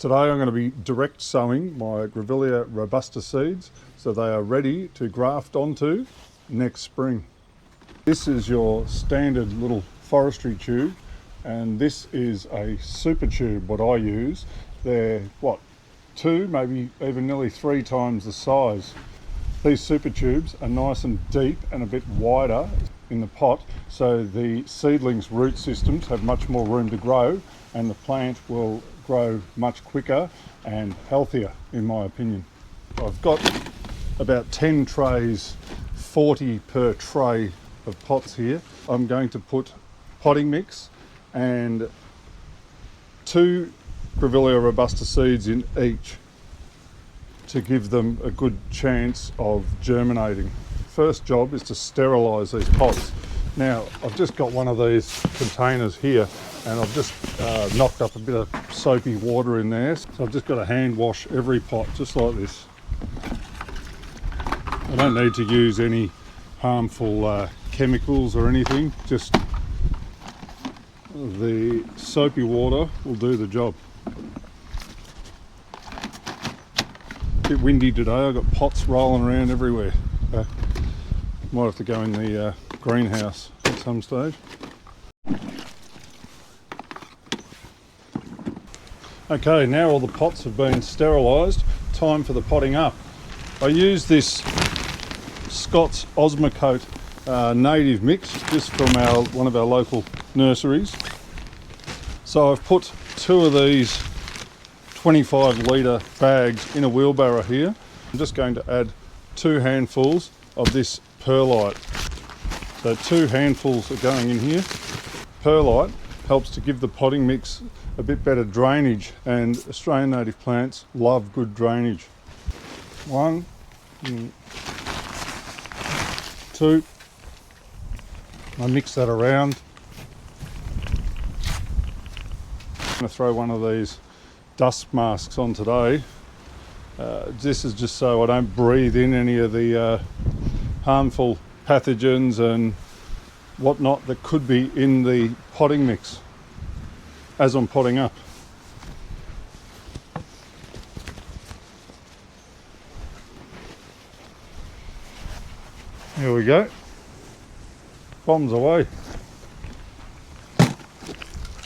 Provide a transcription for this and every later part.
Today I'm going to be direct sowing my Grevillea robusta seeds so they are ready to graft onto next spring. This is your standard little forestry tube, and this is a super tube what I use. They're two, maybe even nearly 3 times the size. These super tubes are nice and deep and a bit wider in the pot, so the seedlings root systems have much more room to grow and the plant will grow much quicker and healthier, in my opinion. I've got about 10 trays, 40 per tray of pots here. I'm going to put potting mix and 2 Grevillea robusta seeds in each to give them a good chance of germinating. First job is to sterilise these pots. Now I've just got one of these containers here and I've just knocked up a bit of soapy water in there. So I've just got to hand wash every pot just like this. I don't need to use any harmful chemicals or anything, just the soapy water will do the job. A bit windy today, I've got pots rolling around everywhere. Might have to go in the greenhouse at some stage. Okay, now all the pots have been sterilised, time for the potting up. I use this Scott's Osmocote native mix just from one of our local nurseries. So I've put 2 of these 25 litre bags in a wheelbarrow here. I'm just going to add 2 handfuls of this perlite. So 2 handfuls are going in here. Perlite helps to give the potting mix a bit better drainage, and Australian native plants love good drainage. 1, 2. I mix that around. I'm going to throw one of these dust masks on today. This is just so I don't breathe in any of the harmful pathogens and whatnot that could be in the potting mix as I'm potting up. Here we go. Bombs away.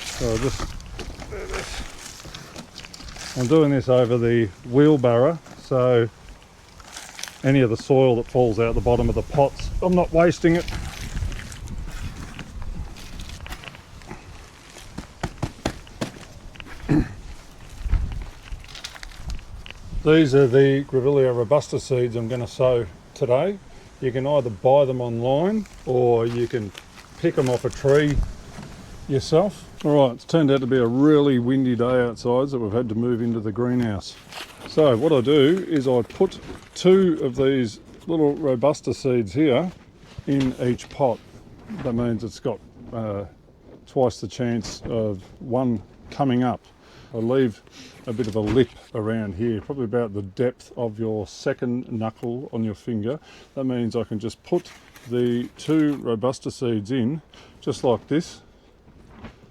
So I'm doing this over the wheelbarrow, so any of the soil that falls out the bottom of the pots, I'm not wasting it. These are the Grevillea robusta seeds I'm going to sow today. You can either buy them online or you can pick them off a tree yourself. Alright, it's turned out to be a really windy day outside, so we've had to move into the greenhouse. So what I do is I put 2 of these little robusta seeds here in each pot. That means it's got twice the chance of one coming up. I leave a bit of a lip around here, probably about the depth of your second knuckle on your finger. That means I can just put the 2 robusta seeds in just like this.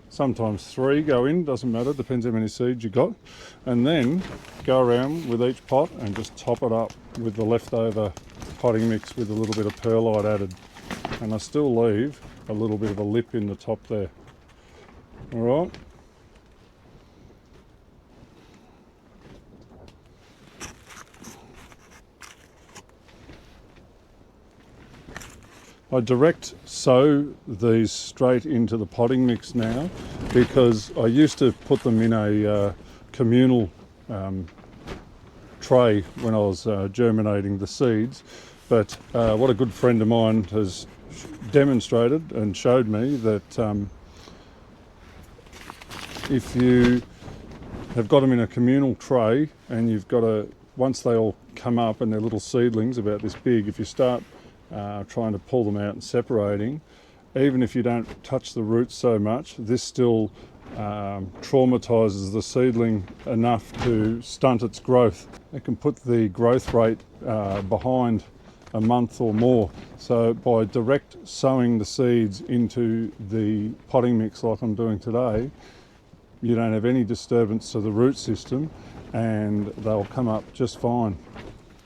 Sometimes 3 go in, doesn't matter, depends how many seeds you got. And then go around with each pot and just top it up with the leftover potting mix with a little bit of perlite added. And I still leave a little bit of a lip in the top there. Alright. I direct sow these straight into the potting mix now because I used to put them in a communal tray when I was germinating the seeds, but what a good friend of mine has demonstrated and showed me that if you have got them in a communal tray and you've got once they all come up and they're little seedlings about this big, if you start trying to pull them out and separating, even if you don't touch the roots so much, this still traumatises the seedling enough to stunt its growth. It can put the growth rate behind a month or more. So by direct sowing the seeds into the potting mix like I'm doing today, you don't have any disturbance to the root system, and they'll come up just fine.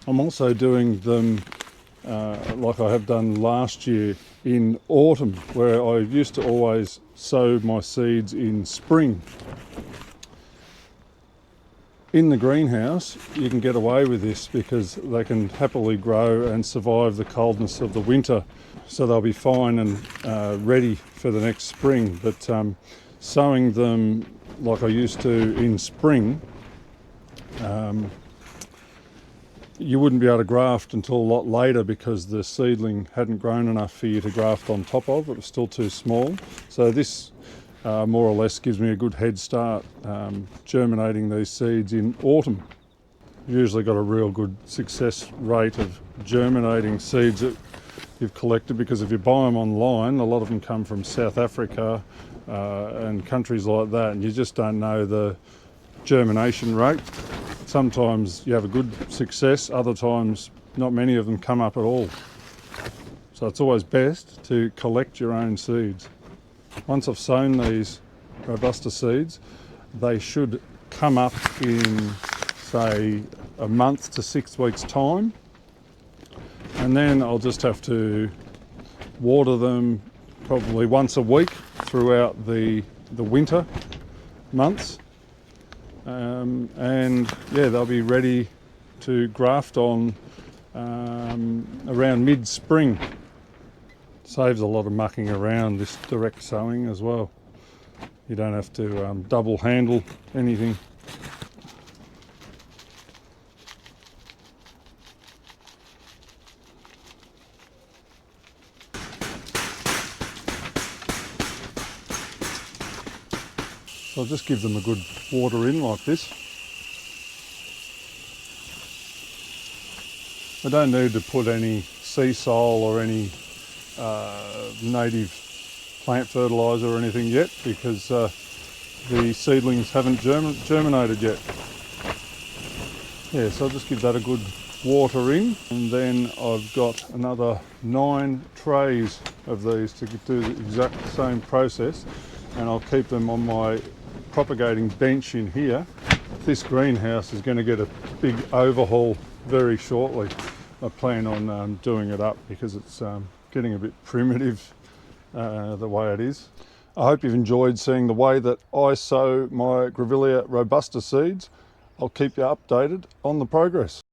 I'm also doing them like I have done last year in autumn, where I used to always sow my seeds in spring. In the greenhouse, you can get away with this because they can happily grow and survive the coldness of the winter, so they'll be fine and ready for the next spring. But sowing them like I used to in spring, you wouldn't be able to graft until a lot later because the seedling hadn't grown enough for you to graft on top of. It was still too small. So this more or less gives me a good head start germinating these seeds in autumn. Usually got a real good success rate of germinating seeds that you've collected, because if you buy them online, a lot of them come from South Africa and countries like that, and you just don't know the germination rate. Sometimes you have a good success, other times not many of them come up at all. So it's always best to collect your own seeds. Once I've sown these robusta seeds, they should come up in, say, a month to 6 weeks' time. And then I'll just have to water them probably once a week throughout the winter months. And yeah, they'll be ready to graft on around mid-spring. Saves a lot of mucking around, this direct sowing as well. You don't have to double handle anything. So I'll just give them a good water in like this. I don't need to put any sea salt or any native plant fertiliser or anything yet, because the seedlings haven't germinated yet. Yeah, so I'll just give that a good water in, and then I've got another 9 trays of these to do the exact same process, and I'll keep them on my propagating bench in here. This greenhouse is going to get a big overhaul very shortly. I plan on doing it up because it's getting a bit primitive the way it is. I hope you've enjoyed seeing the way that I sow my Grevillea robusta seeds. I'll keep you updated on the progress.